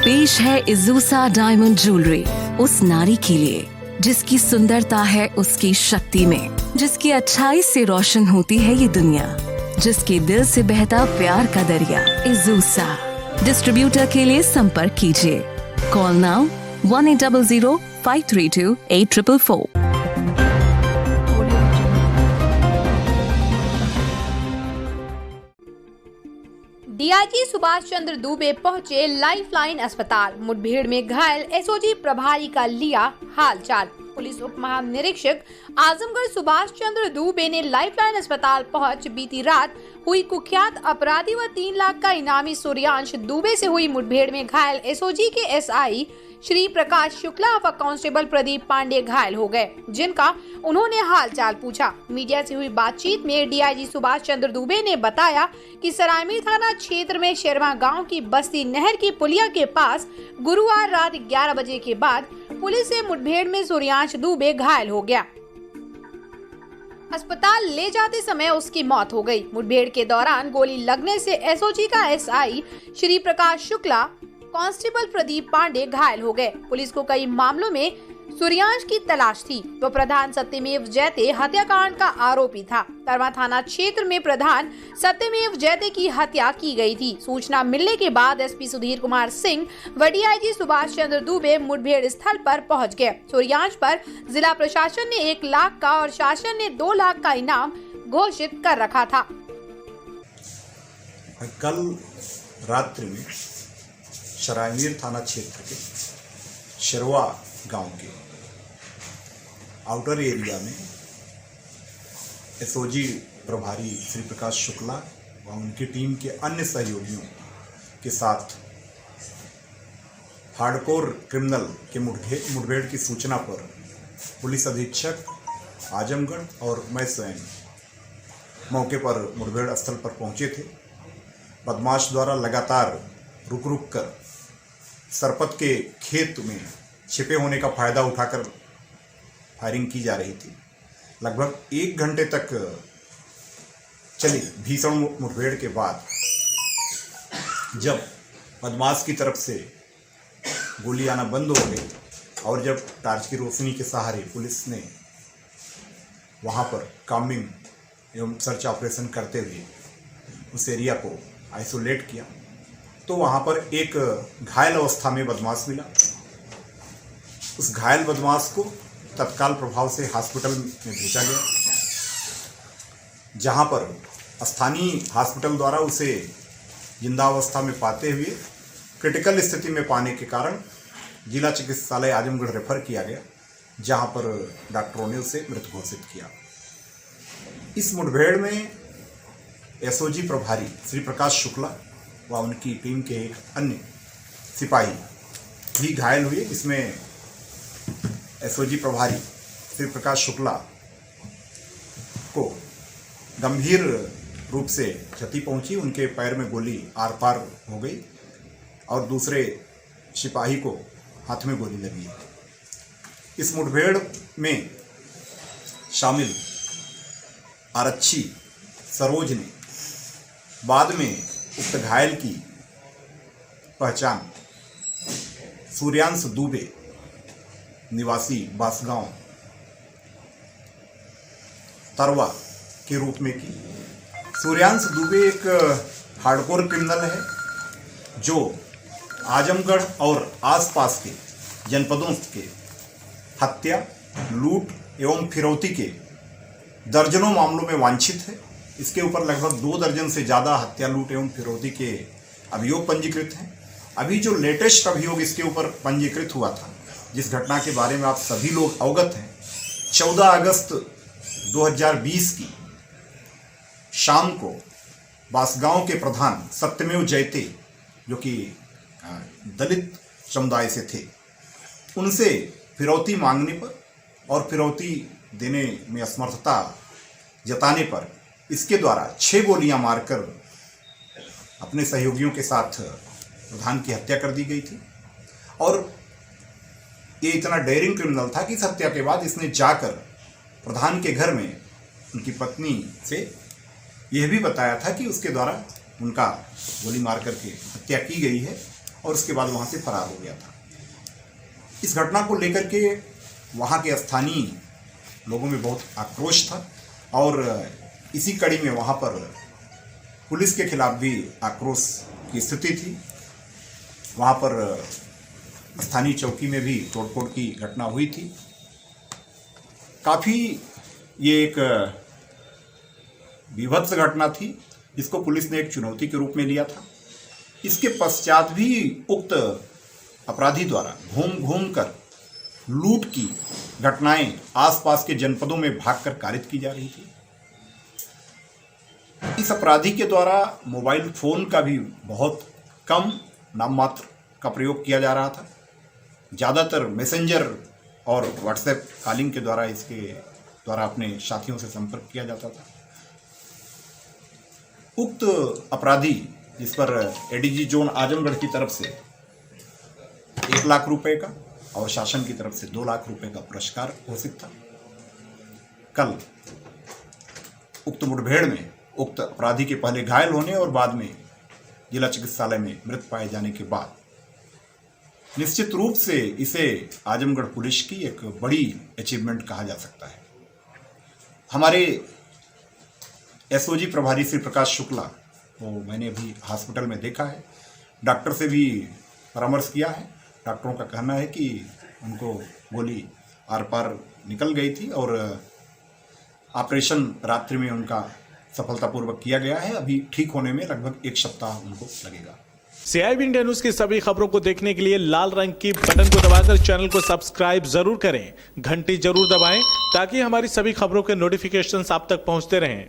पेश है इज़ूसा diamond jewellery उस नारी के लिए जिसकी सुंदरता है उसकी शक्ति में, जिसकी अच्छाई से रोशन होती है ये दुनिया, जिसके दिल से बहता प्यार का दरिया। इज़ूसा डिस्ट्रीब्यूटर के लिए संपर्क कीजिए। Call now 1800-532-8444। DIG Subhash Chandra Dubey पहुंचे लाइफलाइन अस्पताल। मुठभेड़ में घायल एसओजी प्रभारी का लिया हालचाल। पुलिस उप महानिरीक्षक आजमगढ़ सुभाष चंद्र दुबे ने लाइफलाइन अस्पताल पहुंच बीती रात हुई कुख्यात अपराधी व 3 लाख का इनामी सूर्यांश दुबे से हुई मुठभेड़ में घायल एसओजी के एसआई श्री प्रकाश शुक्ला व कांस्टेबल प्रदीप पांडे घायल हो गए, जिनका उन्होंने हालचाल पूछा। मीडिया से हुई बातचीत में डीआईजी सुभाष चंद्र दुबे ने बताया कि सरायमीर थाना क्षेत्र में शेरवा गांव की बस्ती नहर की पुलिया के पास गुरुवार रात 11 बजे के बाद पुलिस से मुठभेड़ में सूर्यांश दुबे घायल हो गया। अस्पताल ले जाते समय उसकी मौत हो गई। मुठभेड़ के दौरान गोली लगने से एसओजी का एसआई श्री प्रकाश शुक्ला, कांस्टेबल प्रदीप पांडे घायल हो गए। पुलिस को कई मामलों में सूर्यांश की तलाश थी। वो प्रधान सत्यमेव जयते हत्याकांड का आरोपी था। तरवा थाना क्षेत्र में प्रधान सत्यमेव जयते की हत्या की गई थी। सूचना मिलने के बाद एसपी सुधीर कुमार सिंह व डीआईजी सुभाष चंद्र दुबे मुठभेड़ स्थल पर पहुंच गए। सूर्यांश पर जिला प्रशासन ने 1 लाख का और शासन ने 2 लाख का इनाम घोषित कर रखा था। कल रात्रि में सरायमीर थाना क्षेत्र के शेरवा गांव के आउटर एरिया में एसओजी प्रभारी श्री प्रकाश शुक्ला व उनकी टीम के अन्य सहयोगियों के साथ हार्डकोर क्रिमिनल के मुठभेड़ की सूचना पर पुलिस अधीक्षक आजमगढ़ और मैं स्वयं मौके पर मुठभेड़ स्थल पर पहुंचे थे। बदमाश द्वारा लगातार रुक कर सरपत के खेत में छिपे होने का फायदा उठाकर फायरिंग की जा रही थी। लगभग 1 घंटे तक चली भीषण मुठभेड़ के बाद जब बदमाश की तरफ से गोली आना बंद हो गई और जब टार्च की रोशनी के सहारे पुलिस ने वहां पर काम्बिंग एवं सर्च ऑपरेशन करते हुए उस एरिया को आइसोलेट किया तो वहां पर एक घायल अवस्था में बदमाश मिला। उस घायल बदमाश को तत्काल प्रभाव से हॉस्पिटल में भेजा गया, जहां पर स्थानीय हॉस्पिटल द्वारा उसे जिंदावस्था में पाते हुए क्रिटिकल स्थिति में पाने के कारण जिला चिकित्सालय आजमगढ़ रेफर किया गया, जहां पर डॉक्टरों ने उसे मृत घोषित किया। इस मुठभेड़ में एसओजी प्रभारी श्री प्रकाश शुक्ला व उनकी टीम के एक अन्य सिपाही भी घायल हुए। इसमें एसओजी प्रभारी श्री प्रकाश शुक्ला को गंभीर रूप से क्षति पहुंची, उनके पैर में गोली आर पार हो गई और दूसरे सिपाही को हाथ में गोली लगी। इस मुठभेड़ में शामिल आरक्षी सरोज ने बाद में उक्त घायल की पहचान सूर्यांश दुबे निवासी बासगांव तरवा के रूप में की। सूर्यांश दुबे एक हार्डकोर क्रिमिनल है जो आजमगढ़ और आसपास के जनपदों के हत्या, लूट एवं फिरौती के दर्जनों मामलों में वांछित है। इसके ऊपर लगभग 2 दर्जन से ज़्यादा हत्या, लूट एवं फिरौती के अभियोग पंजीकृत हैं। अभी जो लेटेस्ट अभियोग इसके ऊपर पंजीकृत हुआ था, जिस घटना के बारे में आप सभी लोग अवगत हैं, 14 अगस्त 2020 की शाम को बासगांव के प्रधान सत्यमेव जयते, जो कि दलित समुदाय से थे, उनसे फिरौती मांगने पर और फिरौती देने में असमर्थता जताने पर इसके द्वारा 6 गोलियां मारकर अपने सहयोगियों के साथ प्रधान की हत्या कर दी गई थी। और ये इतना डेयरिंग क्रिमिनल था कि इस हत्या के बाद इसने जाकर प्रधान के घर में उनकी पत्नी से यह भी बताया था कि उसके द्वारा उनका गोली मार करके हत्या की गई है और उसके बाद वहाँ से फरार हो गया था। इस घटना को लेकर के वहाँ के स्थानीय लोगों में बहुत आक्रोश था और इसी कड़ी में वहाँ पर पुलिस के खिलाफ भी आक्रोश की स्थिति थी। वहाँ पर स्थानीय चौकी में भी तोड़फोड़ की घटना हुई थी। काफ़ी ये एक विभत्स घटना थी, जिसको पुलिस ने एक चुनौती के रूप में लिया था। इसके पश्चात भी उक्त अपराधी द्वारा घूम घूम कर लूट की घटनाएं आसपास के जनपदों में भागकर कारित की जा रही थी। इस अपराधी के द्वारा मोबाइल फोन का भी बहुत कम नाम मात्र का प्रयोग किया जा रहा था। ज़्यादातर मैसेंजर और व्हाट्सएप कॉलिंग के द्वारा इसके द्वारा अपने साथियों से संपर्क किया जाता था। उक्त अपराधी, जिस पर एडीजी जोन आजमगढ़ की तरफ से 1 लाख रुपए का और शासन की तरफ से 2 लाख रुपए का पुरस्कार घोषित था, कल उक्त मुठभेड़ में उक्त अपराधी के पहले घायल होने और बाद में जिला चिकित्सालय में मृत पाए जाने के बाद निश्चित रूप से इसे आजमगढ़ पुलिस की एक बड़ी अचीवमेंट कहा जा सकता है। हमारे एसओजी प्रभारी श्री प्रकाश शुक्ला को मैंने अभी हॉस्पिटल में देखा है, डॉक्टर से भी परामर्श किया है। डॉक्टरों का कहना है कि उनको गोली आर पार निकल गई थी और ऑपरेशन रात्रि में उनका सफलतापूर्वक किया गया है। अभी ठीक होने में लगभग 1 सप्ताह उनको लगेगा। CIB इंडिया न्यूज की सभी खबरों को देखने के लिए लाल रंग की बटन को दबाकर चैनल को सब्सक्राइब जरूर करें, घंटी जरूर दबाएं ताकि हमारी सभी खबरों के नोटिफिकेशंस आप तक पहुंचते रहें।